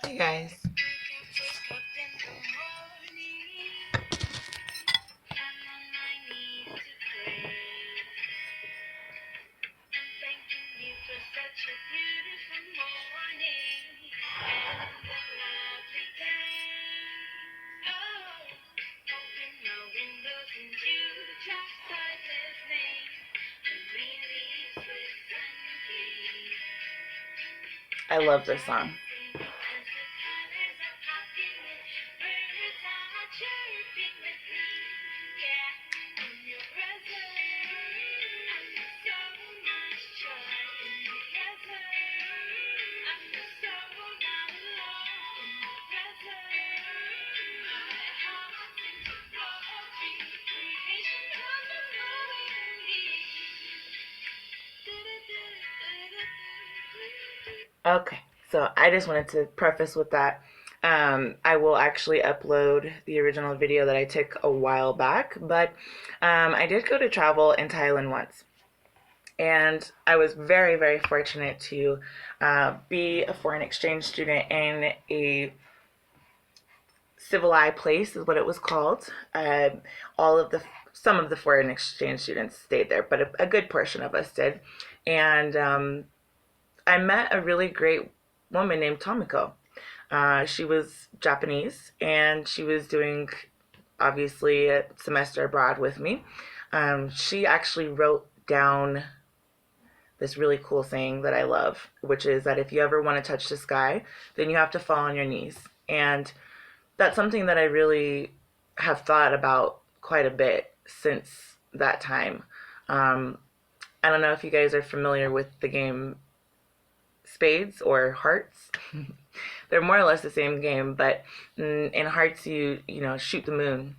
Hey guys. I love this song. Okay, so I just wanted to preface with that. I will actually upload the original video that I took a while back, but I did go to travel in Thailand once. And I was very, very fortunate to be a foreign exchange student in a civilized place, is what it was called. All of the Some of the foreign exchange students stayed there, but a good portion of us did. And I met a really great woman named Tomiko. She was Japanese, and she was doing obviously a semester abroad with me. She actually wrote down this really cool saying that I love, which is that if you ever want to touch the sky, then you have to fall on your knees. And that's something that I really have thought about quite a bit since that time. Um, I don't know if you guys are familiar with the game Spades or Hearts. They're more or less the same game, but in Hearts you shoot the moon.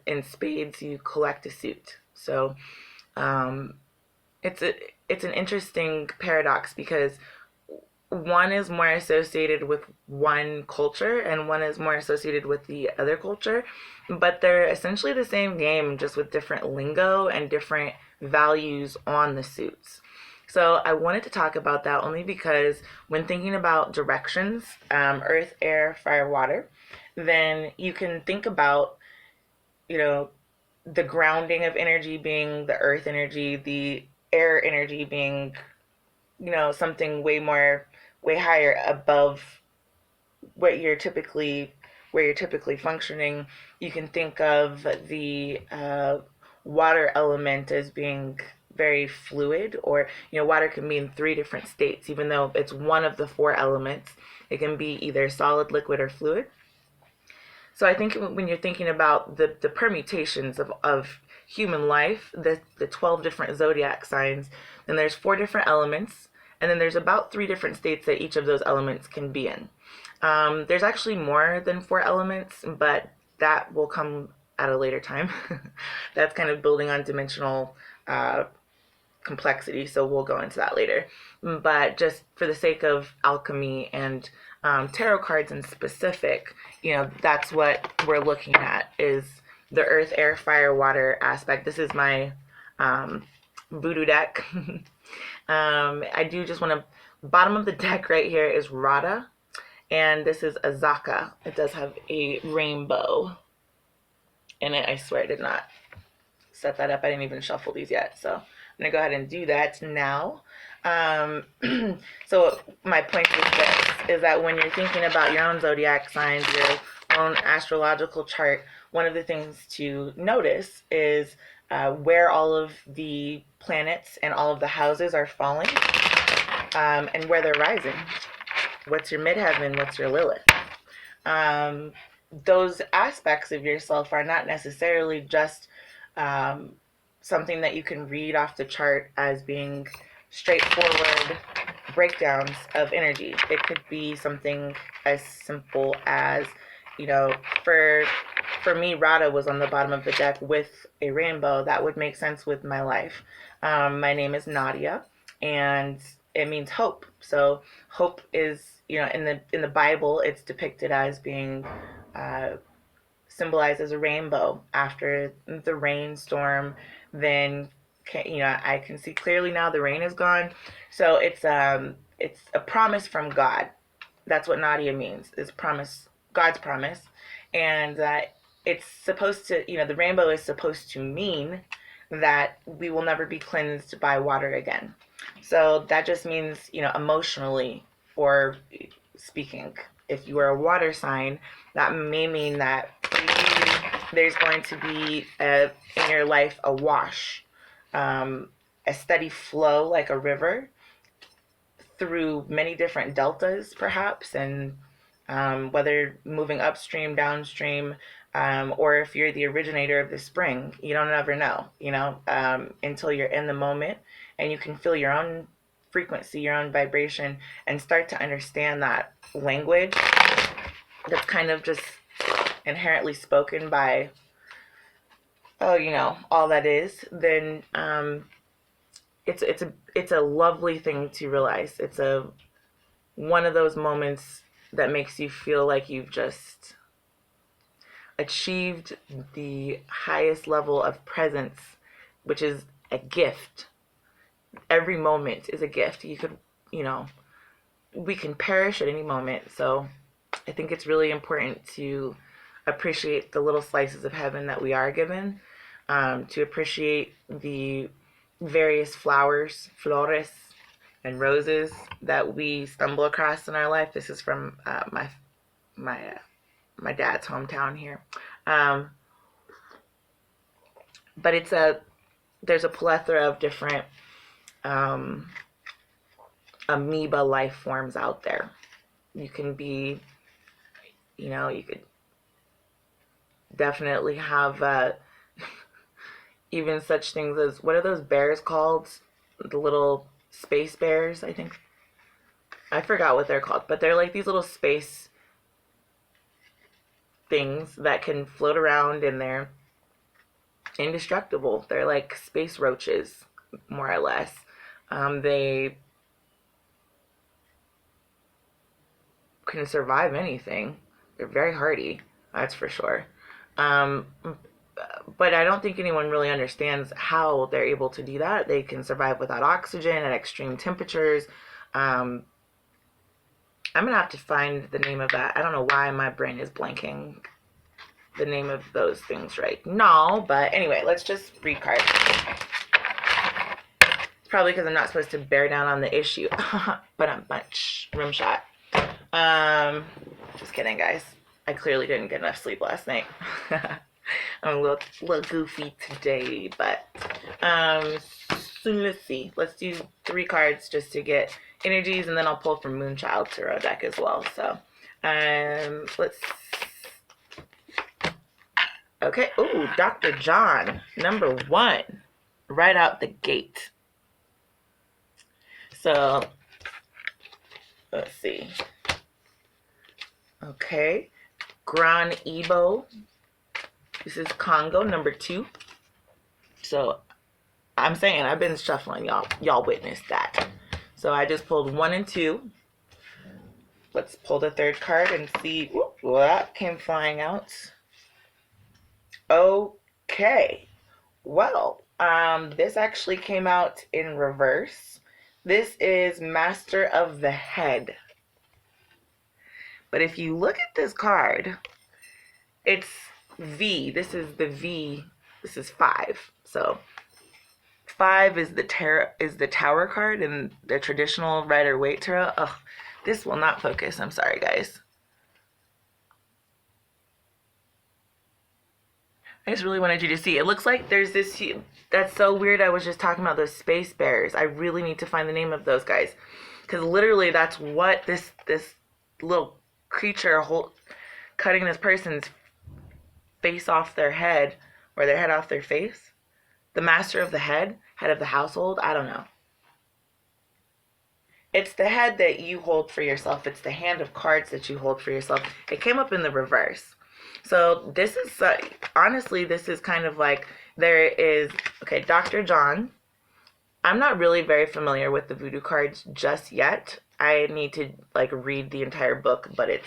In Spades you collect a suit. So um, it's a it's an interesting paradox because one is more associated with one culture and one is more associated with the other culture, but they're essentially the same game, just with different lingo and different values on the suits. So I wanted to talk about that only because when thinking about directions, earth, air, fire, water, then you can think about, you know, the grounding of energy being the earth energy, the air energy being, something way higher above what you're typically where you're typically functioning. You can think of the water element as being very fluid, or water can be in three different states, even though it's one of the four elements. It can be either solid, liquid, or fluid. So I think when you're thinking about the permutations of human life, the 12 different zodiac signs, then there's four different elements, and then there's about three different states that each of those elements can be in. There's actually more than four elements, but that will come at a later time. That's kind of building on dimensional complexity, so we'll go into that later. But just for the sake of alchemy and tarot cards in specific, that's what we're looking at, is the earth, air, fire, water aspect. This is my voodoo deck. I do just want to, bottom of the deck right here is Rada, and this is Azaka. It does have a rainbow in it. I swear I did not set that up. I didn't even shuffle these yet, so I'm gonna go ahead and do that now. Um, so my point is that when you're thinking about your own zodiac signs, your own astrological chart, one of the things to notice is where all of the planets and all of the houses are falling, and where they're rising. What's your midheaven? What's your Lilith? Um, those aspects of yourself are not necessarily just um, something that you can read off the chart as being straightforward breakdowns of energy. It could be something as simple as, you know, for for me, Rada was on the bottom of the deck with a rainbow. That would make sense with my life. My name is Nadia, and it means hope. So hope is, in the Bible, it's depicted as being uh, symbolized as a rainbow. After the rainstorm, then I can see clearly now the rain is gone. So it's a promise from God. That's what Nadia means, is promise, God's promise. And it's supposed to, the rainbow is supposed to mean that we will never be cleansed by water again. So that just means, emotionally, or speaking, if you are a water sign, that may mean that there's going to be in your life a wash, a steady flow like a river through many different deltas, perhaps, and whether moving upstream, downstream, or if you're the originator of the spring, you don't ever know, until you're in the moment and you can feel your own frequency, your own vibration, and start to understand that language that's kind of just inherently spoken by, all that is, then it's a lovely thing to realize. It's one of those moments that makes you feel like you've just achieved the highest level of presence, which is a gift. Every moment is a gift. We can perish at any moment. So I think it's really important to appreciate the little slices of heaven that we are given, to appreciate the various flowers, flores, and roses that we stumble across in our life. This is from my dad's hometown here, but there's a plethora of different amoeba life forms out there. You can be, you could definitely have even such things as, what are those bears called? The little space bears, I think. I forgot what they're called, but they're like these little space things that can float around, and they're indestructible. They're like space roaches, more or less. They can survive anything. They're very hardy, that's for sure. But I don't think anyone really understands how they're able to do that. They can survive without oxygen at extreme temperatures. I'm gonna have to find the name of that. I don't know why my brain is blanking the name of those things right now, but anyway, let's just read cards. It's probably because I'm not supposed to bear down on the issue. But I'm much rim shot. Just kidding, guys. I clearly didn't get enough sleep last night. I'm a little goofy today, but so let's see. Let's do 3 cards just to get energies, and then I'll pull from Moonchild Tarot deck as well. So let's. Okay. Ooh, Dr. John, number 1, right out the gate. So let's see. Okay, Gran Ebo. This is Congo, number 2. So I'm saying I've been shuffling, y'all. Y'all witnessed that. So I just pulled 1 and 2. Let's pull the 3rd card and see. Whoop, well, that came flying out. Okay. Well, this actually came out in reverse. This is Master of the Head. But if you look at this card, it's V. This is the V. This is 5. So 5 is the Tower card in the traditional Rider-Waite tarot. Ugh, this will not focus. I'm sorry, guys. I just really wanted you to see. It looks like there's this. That's so weird. I was just talking about those space bears. I really need to find the name of those guys, because literally that's what this little creature cutting this person's face off their head, or their head off their face. The master of the head of the household. I don't know. It's the head that you hold for yourself. It's the hand of cards that you hold for yourself. It came up in the reverse. So this is, honestly, this is kind of like, there is, okay, Dr. John. I'm not really very familiar with the voodoo cards just yet. I need to, read the entire book, but it's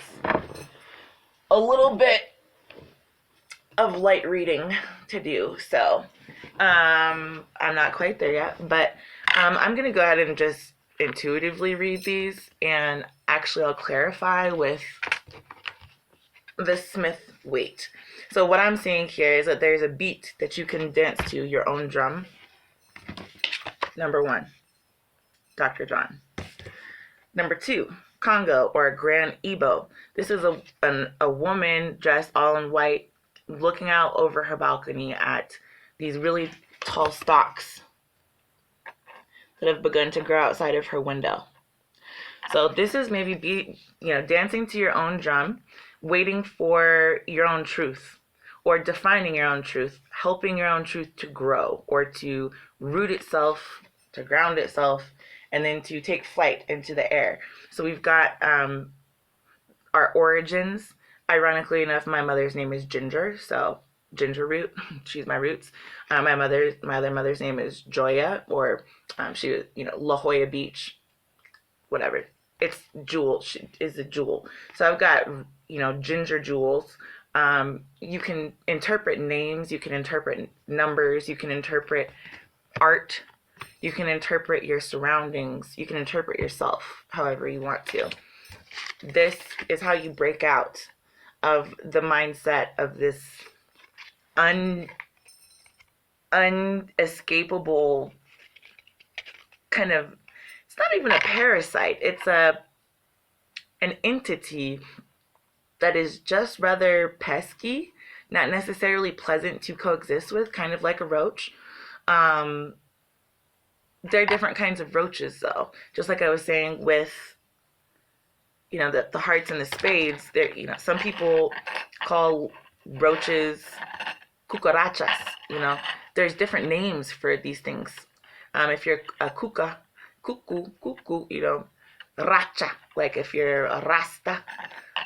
a little bit of light reading to do. So, I'm not quite there yet, but I'm going to go ahead and just intuitively read these, and actually I'll clarify with the Smith weight. So what I'm seeing here is that there's a beat that you can dance to your own drum. Number 1, Dr. John. Number 2, Congo or Grand Igbo. This is a woman dressed all in white, looking out over her balcony at these really tall stalks that have begun to grow outside of her window. So this is maybe dancing to your own drum, waiting for your own truth, or defining your own truth, helping your own truth to grow or to root itself, to ground itself, and then to take flight into the air. So we've got our origins. Ironically enough, my mother's name is Ginger, so Ginger root. She's my roots. My other mother's name is Joya, or she was, La Jolla Beach, whatever. It's Jewel. She is a jewel. So I've got, Ginger jewels. You can interpret names. You can interpret numbers. You can interpret art. You can interpret your surroundings. You can interpret yourself however you want to. This is how you break out of the mindset of this unescapable kind of, it's not even a parasite. It's an entity that is just rather pesky, not necessarily pleasant to coexist with, kind of like a roach. There are different kinds of roaches, though. Just like I was saying with, the hearts and the spades. There, some people call roaches cucarachas. There's different names for these things. If you're a cuckoo, racha. Like if you're a rasta,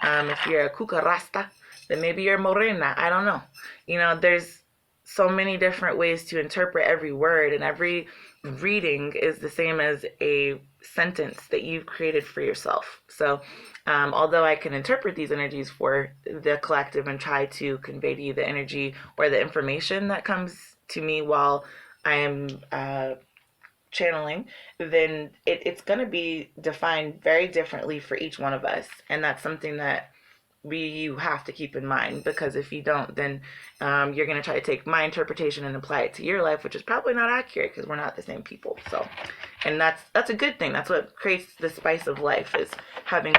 if you're a cucarasta, then maybe you're morena. I don't know. There's so many different ways to interpret every word, and every reading is the same as a sentence that you've created for yourself. So although I can interpret these energies for the collective and try to convey to you the energy or the information that comes to me while I am channeling, then it's going to be defined very differently for each one of us. And that's something that you have to keep in mind, because if you don't, then you're going to try to take my interpretation and apply it to your life, which is probably not accurate because we're not the same people. So, and that's a good thing. That's what creates the spice of life, is having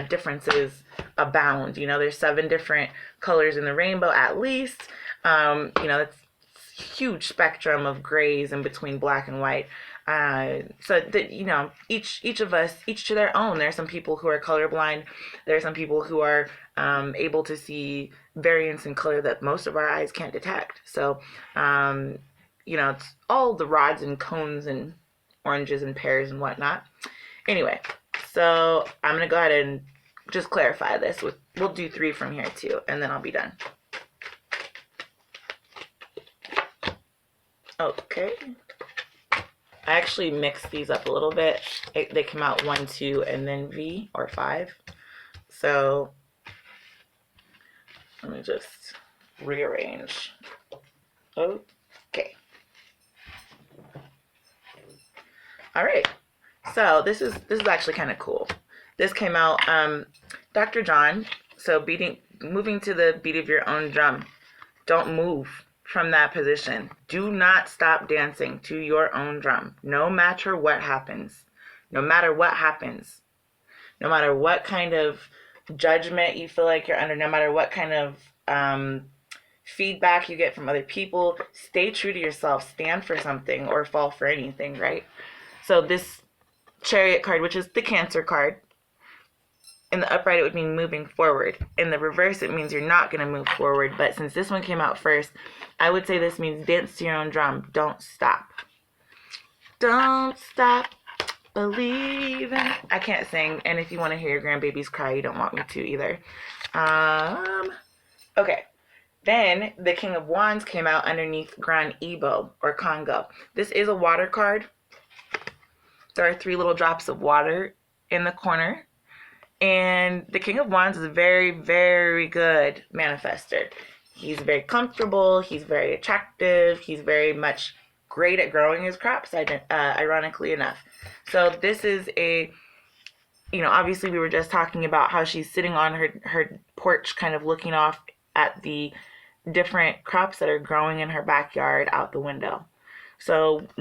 differences abound. There's 7 different colors in the rainbow at least. That's huge spectrum of grays in between black and white. So that, each of us, each to their own. There are some people who are colorblind. There are some people who are able to see variance in color that most of our eyes can't detect. So, it's all the rods and cones and oranges and pears and whatnot. Anyway, so I'm going to go ahead and just clarify this. We'll do 3 from here too, and then I'll be done. Okay. I actually mixed these up a little bit. They come out 1, 2, and then V, or 5. So let me just rearrange. Okay. All right. So this is actually kind of cool. This came out Dr. John. So moving to the beat of your own drum. Don't move from that position. Do not stop dancing to your own drum, no matter what happens. No matter what happens. No matter what kind of judgment you feel like you're under, no matter what kind of feedback you get from other people, stay true to yourself, stand for something, or fall for anything, right? So this Chariot card, which is the Cancer card, in the upright, it would mean moving forward. In the reverse, it means you're not going to move forward. But since this one came out first, I would say this means dance to your own drum. Don't stop. Don't stop believing. I can't sing. And if you want to hear your grandbabies cry, you don't want me to either. Okay. Then the King of Wands came out underneath Grand Igbo, or Congo. This is a water card. There are 3 little drops of water in the corner. And the King of Wands is a very, very good manifester. He's very comfortable. He's very attractive. He's very much great at growing his crops, ironically enough. So this is a, obviously we were just talking about how she's sitting on her porch, kind of looking off at the different crops that are growing in her backyard out the window. So